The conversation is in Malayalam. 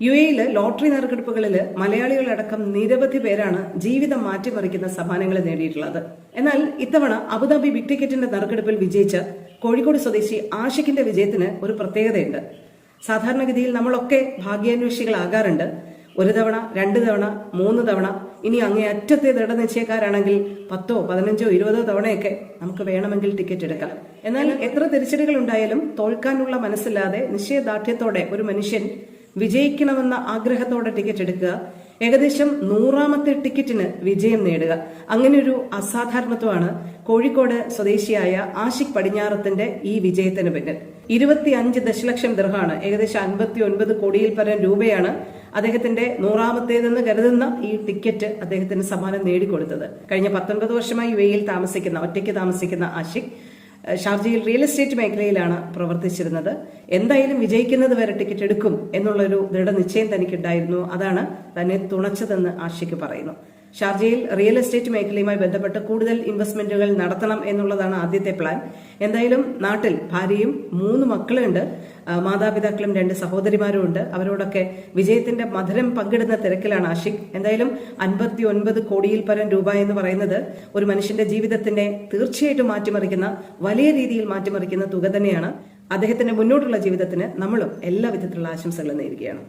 യുഎഇയിലെ ലോട്ടറി നറുക്കെടുപ്പുകളിൽ മലയാളികളടക്കം നിരവധി പേരാണ് ജീവിതം മാറ്റിമറിക്കുന്ന സമ്മാനങ്ങൾ നേടിയിട്ടുള്ളത്. എന്നാൽ ഇത്തവണ അബുദാബി ബിഗ് ടിക്കറ്റിന്റെ നറുക്കെടുപ്പിൽ വിജയിച്ച കോഴിക്കോട് സ്വദേശി ആഷിഖിന്റെ വിജയത്തിന് ഒരു പ്രത്യേകതയുണ്ട്. സാധാരണഗതിയിൽ നമ്മളൊക്കെ ഭാഗ്യാന്വേഷികളാകാറുണ്ട്. ഒരു തവണ, 2 തവണ, 3 തവണ, ഇനി അങ്ങേയറ്റത്തെ ദൃഢനിശ്ചയക്കാരാണെങ്കിൽ 10, 15, 20 തവണയൊക്കെ നമുക്ക് വേണമെങ്കിൽ ടിക്കറ്റ് എടുക്കാം. എന്നാൽ എത്ര തിരിച്ചടികൾ ഉണ്ടായാലും തോൽക്കാനുള്ള മനസ്സില്ലാതെ നിശ്ചയദാർഢ്യത്തോടെ ഒരു മനുഷ്യൻ വിജയിക്കണമെന്ന ആഗ്രഹത്തോടെ ടിക്കറ്റ് എടുക്കുക, ഏകദേശം 100ാമത്തെ ടിക്കറ്റിന് വിജയം നേടുക, അങ്ങനെയൊരു അസാധാരണത്വമാണ് കോഴിക്കോട് സ്വദേശിയായ ആഷിഖ് പടിഞ്ഞാറത്തിന്റെ ഈ വിജയത്തിന് പിന്നിൽ. 25 ദശലക്ഷം ദിർഹമാണ്, ഏകദേശം 59 കോടിയിൽ പരം രൂപയാണ് അദ്ദേഹത്തിന്റെ 100ാമത്തേതെന്ന് കരുതുന്ന ഈ ടിക്കറ്റ് അദ്ദേഹത്തിന് സമ്മാനം നേടിക്കൊടുത്തത്. കഴിഞ്ഞ 19 വർഷമായി യുഎഇയിൽ ഒറ്റയ്ക്ക് താമസിക്കുന്ന ആഷിഖ് ഷാർജയിൽ റിയൽ എസ്റ്റേറ്റ് മേഖലയിലാണ് പ്രവർത്തിച്ചിരുന്നത്. എന്തായാലും വിജയിക്കുന്നത് വരെ ടിക്കറ്റ് എടുക്കും എന്നുള്ളൊരു ദൃഢനിശ്ചയം തനിക്കുണ്ടായിരുന്നു. അതാണ് തന്നെ തുണച്ചതെന്ന് ആഷിഖ് പറയുന്നു. ഷാർജയിൽ റിയൽ എസ്റ്റേറ്റ് മേഖലയുമായി ബന്ധപ്പെട്ട് കൂടുതൽ ഇൻവെസ്റ്റ്മെന്റുകൾ നടത്തണം എന്നുള്ളതാണ് ആദ്യത്തെ പ്ലാൻ. എന്തായാലും നാട്ടിൽ ഭാര്യയും 3 മക്കളുണ്ട്, മാതാപിതാക്കളും 2 സഹോദരിമാരും ഉണ്ട്. അവരോടൊക്കെ വിജയത്തിന്റെ മധുരം പങ്കിടുന്ന തിരക്കിലാണ് ആഷിഖ്. എന്തായാലും 59 കോടിയിൽ പരം രൂപ എന്ന് പറയുന്നത് ഒരു മനുഷ്യന്റെ ജീവിതത്തിനെ തീർച്ചയായിട്ടും മാറ്റിമറിക്കുന്ന, വലിയ രീതിയിൽ മാറ്റിമറിക്കുന്ന തുക തന്നെയാണ്. അദ്ദേഹത്തിന്റെ മുന്നോട്ടുള്ള ജീവിതത്തിന് നമ്മളും എല്ലാ വിധത്തിലുള്ള ആശംസകളും നേരുകയാണ്.